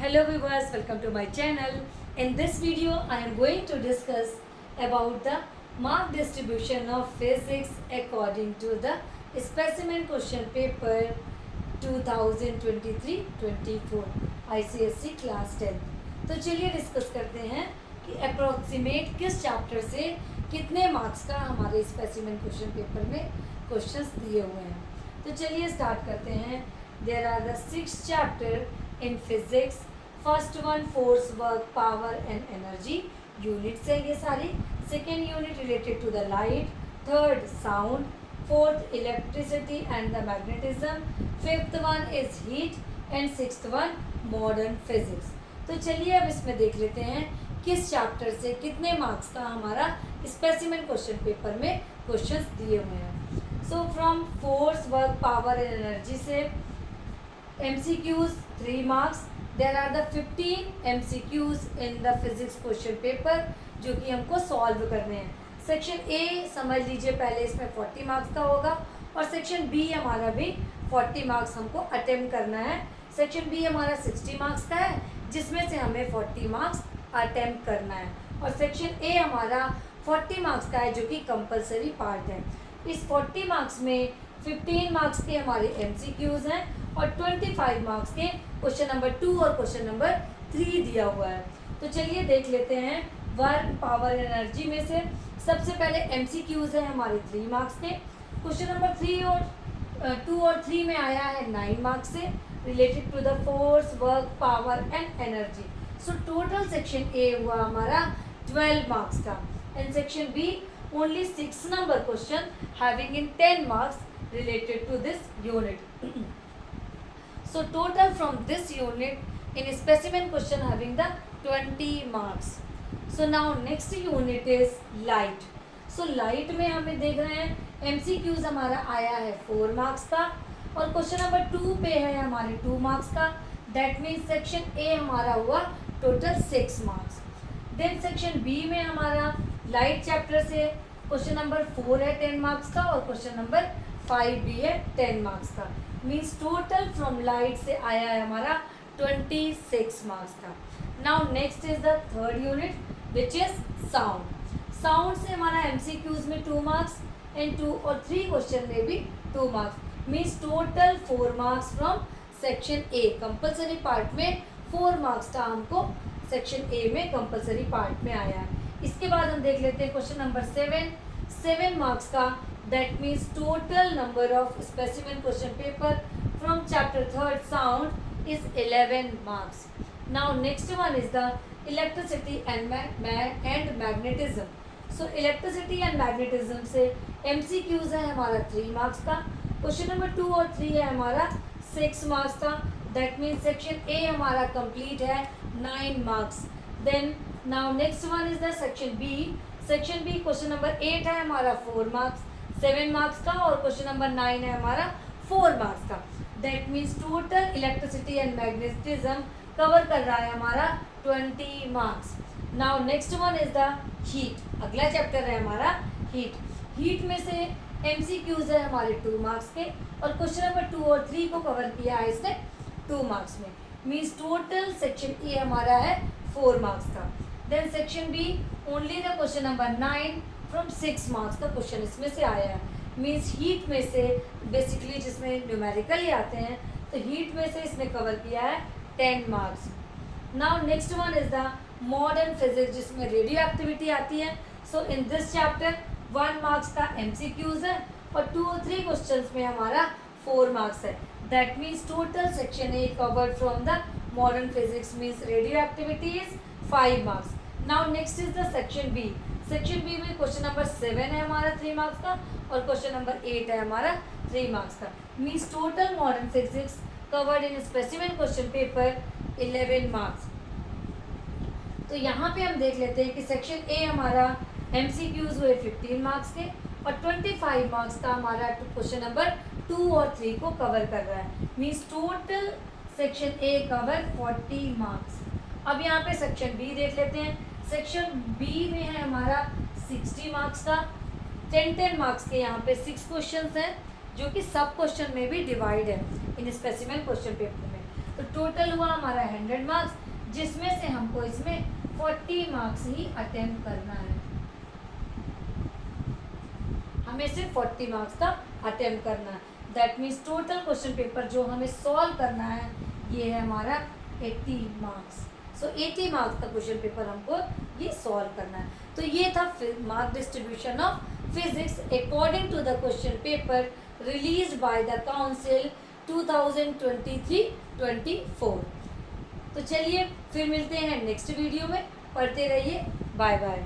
Hello viewers, welcome to my channel. In this video, I am going to discuss about the mark distribution of physics according to the specimen question paper 2023-24 ICSE class 10। तो चलिए discuss करते हैं कि approximate किस chapter से कितने marks का हमारे स्पेसिमेन क्वेश्चन पेपर में क्वेश्चंस दिए हुए हैं। तो चलिए स्टार्ट करते हैं। There are the 6 chapter in physics. First one force, work, power and energy units है ये सारी। Second unit related to the light. Third sound. Fourth electricity and the magnetism. Fifth one is heat and sixth one modern physics. तो चलिए अब इसमें देख लेते हैं किस चैप्टर से कितने मार्क्स का हमारा स्पेसिमेन क्वेश्चन पेपर में क्वेश्चंस दिए हुए हैं। So from force, work, power and energy से MCQs 3 marks. There are the 15 MCQs in the physics question paper जो कि हमको सॉल्व करने हैं। सेक्शन ए समझ लीजिए पहले इसमें 40 मार्क्स का होगा और सेक्शन बी हमारा भी 40 मार्क्स हमको अटेम्प्ट करना है। सेक्शन बी हमारा 60 मार्क्स का है जिसमें से हमें 40 मार्क्स अटेम्प्ट करना है और सेक्शन ए हमारा 40 मार्क्स का है जो कि कंपलसरी पार्ट है। इस 40 मार्क्स में 15 मार्क्स के हमारे MCQs हैं और 25 मार्क्स के क्वेश्चन नंबर 2 और क्वेश्चन नंबर 3 दिया हुआ है। तो चलिए देख लेते हैं वर्क, पावर, एनर्जी में से सबसे पहले MCQs है हमारे 3 मार्क्स के। क्वेश्चन नंबर 2 और 3 में आया है 9 मार्क्स से related to the force, work, power and energy. So total section A हुआ हमारा 12 मार्क्स का and section B only 6 number question having in 10 marks related to this unit. So total from this unit in specimen question having the 20 marks. So now next unit is light. So light में हमें देख रहे हैं MCQs हमारा आया है 4 marks का और क्वेश्चन नंबर 2 पे है हमारे 2 मार्क्स का। दैट मीन्स सेक्शन ए हमारा हुआ total 6 marks. Then section B में हमारा लाइट चैप्टर से क्वेश्चन नंबर 4 है 10 मार्क्स का और क्वेश्चन नंबर 5 भी है 10 मार्क्स का। मीन्स टोटल फ्रॉम लाइट से आया है हमारा 26 मार्क्स का। Now next is the third unit which is sound. Sound से हमारा MCQs में 2 मार्क्स एंड 2 और 3 क्वेश्चन में भी 2 marks. Means total 4 marks from section A. Compulsory part में 4 मार्क्स का हमको सेक्शन ए में कंपलसरी पार्ट में आया है। इसके बाद हम देख लेते हैं क्वेश्चन नंबर 7 मार्क्स का। That means total number of specimen question paper from chapter 3rd sound is 11 marks. Now next one is the electricity and magnetism. So electricity and magnetism से MCQs है हमारा 3 मार्क्स का। Question number 2 और 3 है हमारा 6 marks का। That means section A हमारा complete है 9 marks. Then now next one is the section B. Section B question number 8 है हमारा 4 मार्क्स 7 मार्क्स का और क्वेश्चन नंबर 9 है हमारा 4 मार्क्स का। That means total electricity and magnetism cover कर रहा है हमारा 20 marks. Now next one is the heat. अगला चैप्टर है हमारा हीट। हीट में से MCQs है हमारे 2 मार्क्स के और क्वेश्चन नंबर 2 और 3 को कवर किया है इसने 2 मार्क्स में। मीन्स टोटल सेक्शन ए हमारा है 4 मार्क्स का। Then section B only the question number 9 from 6 marks का क्वेश्चन इसमें से आया है। मीन्स हीट में से बेसिकली जिसमें न्यूमेरिकल ही आते हैं तो हीट में से इसने कवर किया है 10 marks. Now next one is the modern physics जिसमें रेडियो एक्टिविटी आती है। सो इन दिस चैप्टर 1 मार्क्स का MCQs है और 2 और 3 क्वेश्चन में हमारा 4 मार्क्स है। That means total section A covered from the modern physics means radioactivity is 5 marks. Now next is the section B. Section B में क्वेश्चन नंबर 7 है हमारा 3 मार्क्स का और क्वेश्चन नंबर 8 है हमारा 3 मार्क्स का। Means total modern physics covered in specimen question paper 11 marks. तो यहाँ पे हम देख लेते हैं कि सेक्शन ए हमारा MCQs हुए 15 मार्क्स के और 25 मार्क्स का हमारा क्वेश्चन नंबर 2 और 3 को कवर कर रहा है। Means total section A cover 40 marks. अब यहाँ पे सेक्शन बी देख लेते हैं। सेक्शन बी में है हमारा 60 मार्क्स का। 10 मार्क्स के यहाँ पे 6 क्वेश्चंस हैं जो कि सब क्वेश्चन में भी डिवाइड है इन स्पेसिमेन क्वेश्चन पेपर में। तो टोटल हुआ हमारा 100 मार्क्स, जिसमें से हमको इसमें 40 मार्क्स ही अटेम्प्ट करना है। हमें सिर्फ 40 मार्क्स का अटेम्प्ट करना है। That means total question paper जो हमें सॉल्व करना है ये है हमारा 80 मार्क्स। सो 80 मार्क्स का क्वेश्चन पेपर हमको ये सॉल्व करना है। तो ये था mark distribution of physics according to the question paper released by the council 2023-24। तो चलिए फिर मिलते हैं नेक्स्ट वीडियो में, पढ़ते रहिए, बाय बाय।